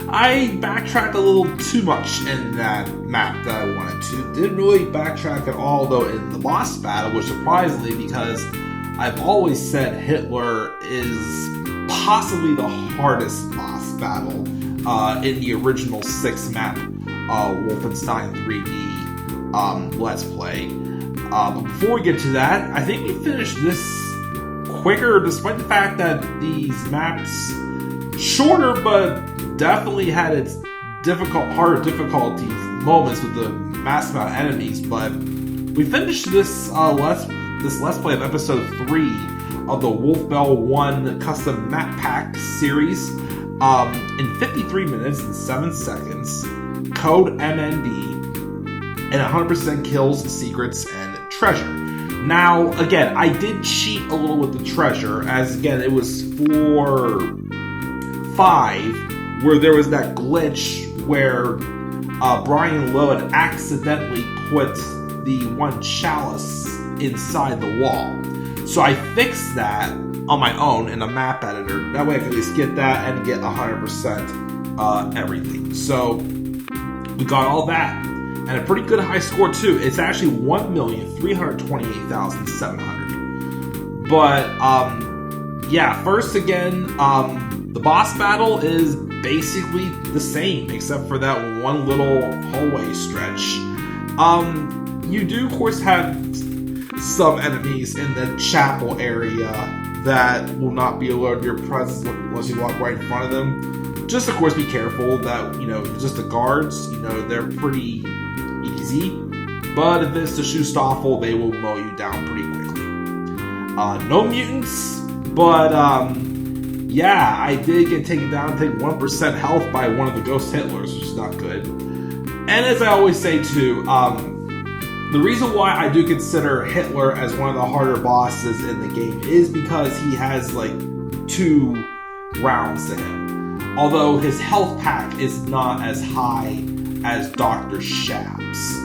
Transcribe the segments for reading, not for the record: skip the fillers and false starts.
I backtracked a little too much in that map that I wanted to. Didn't really backtrack at all, though, in the boss battle, which surprised me because I've always said Hitler is possibly the hardest boss battle in the original 6-map Wolfenstein 3D Let's Play. But before we get to that, I think we finished this quicker, despite the fact that these maps shorter, but definitely had its harder difficulty moments with the mass amount of enemies. But we finished this Let's Play of episode 3 of the Wolfbel 1 custom map pack series in 53 minutes and 7 seconds, code MND, and 100% kills, secrets, and treasure. Now, again, I did cheat a little with the treasure, as again, it was 4-5, where there was that glitch where Brian Lowe had accidentally put the one chalice inside the wall. So I fixed that on my own in a map editor. That way I could at least get that and get 100% everything. So we got all that. And a pretty good high score too. It's actually 1,328,700. But yeah, first again, the boss battle is basically the same, except for that one little hallway stretch. You do, of course, have some enemies in the chapel area that will not be alerted to your presence unless you walk right in front of them. Just, of course, be careful that, just the guards, they're pretty easy. But if it's the Schustoffel, they will mow you down pretty quickly. No mutants, but, yeah, I did get taken down, take 1% health by one of the Ghost Hitlers, which is not good. And as I always say, too, the reason why I do consider Hitler as one of the harder bosses in the game is because he has, 2 rounds to him. Although his health pack is not as high as Dr. Shab's.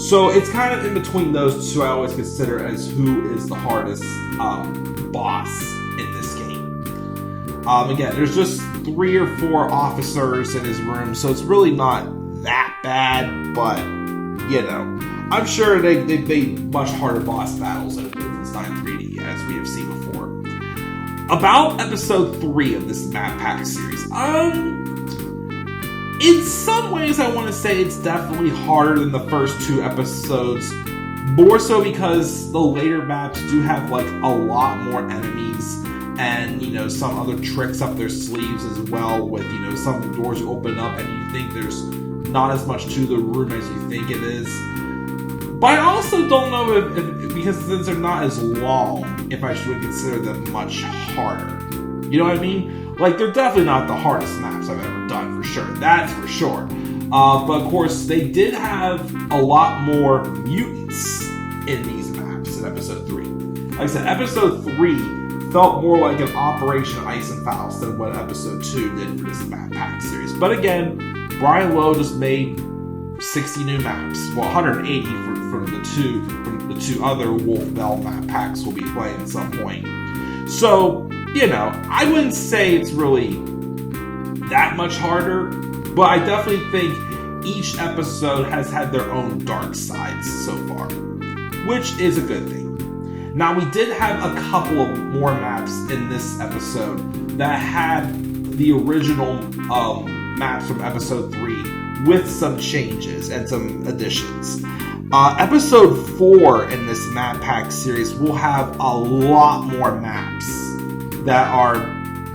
So it's kind of in between those two I always consider as who is the hardest boss in this game. Again, there's just 3 or 4 officers in his room, so it's really not that bad, but, I'm sure they made much harder boss battles in Wolfenstein 3D, as we have seen before. About episode 3 of this map pack series, in some ways I want to say it's definitely harder than the first 2 episodes, more so because the later maps do have a lot more enemies and some other tricks up their sleeves as well, with some doors you open up and you think there's not as much to the room as you think it is. But I also don't know if because since they're not as long, if I should consider them much harder. You know what I mean? They're definitely not the hardest maps I've ever done, for sure. That's for sure. But of course, they did have a lot more mutants in these maps in episode 3. Like I said, episode 3 felt more like an Operation Ice and Faust than what episode 2 did for this map pack series. But again, Brian Lowe just made 60 new maps. Well, 180 from the two other Wolfbel map packs we'll be playing at some point. So, I wouldn't say it's really that much harder, but I definitely think each episode has had their own dark sides so far, which is a good thing. Now, we did have a couple of more maps in this episode that had the original maps from episode 3 with some changes and some additions. Episode 4 in this map pack series will have a lot more maps that are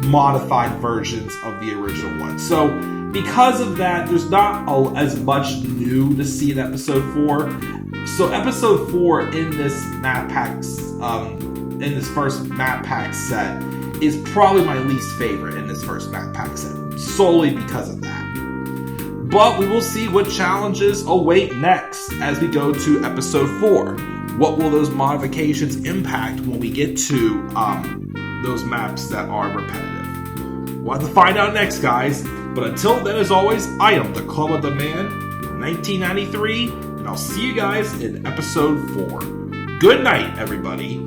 modified versions of the original one. So because of that, there's not as much new to see in episode 4. So episode 4 in this map packs, in this first map pack set, is probably my least favorite in this first map pack set, solely because of that. But we will see what challenges await next as we go to episode 4. What will those modifications impact when we get to those maps that are repetitive? We'll have to find out next, guys. But until then, as always, I am the Club of the Man, 1993, and I'll see you guys in episode 4. Good night, everybody.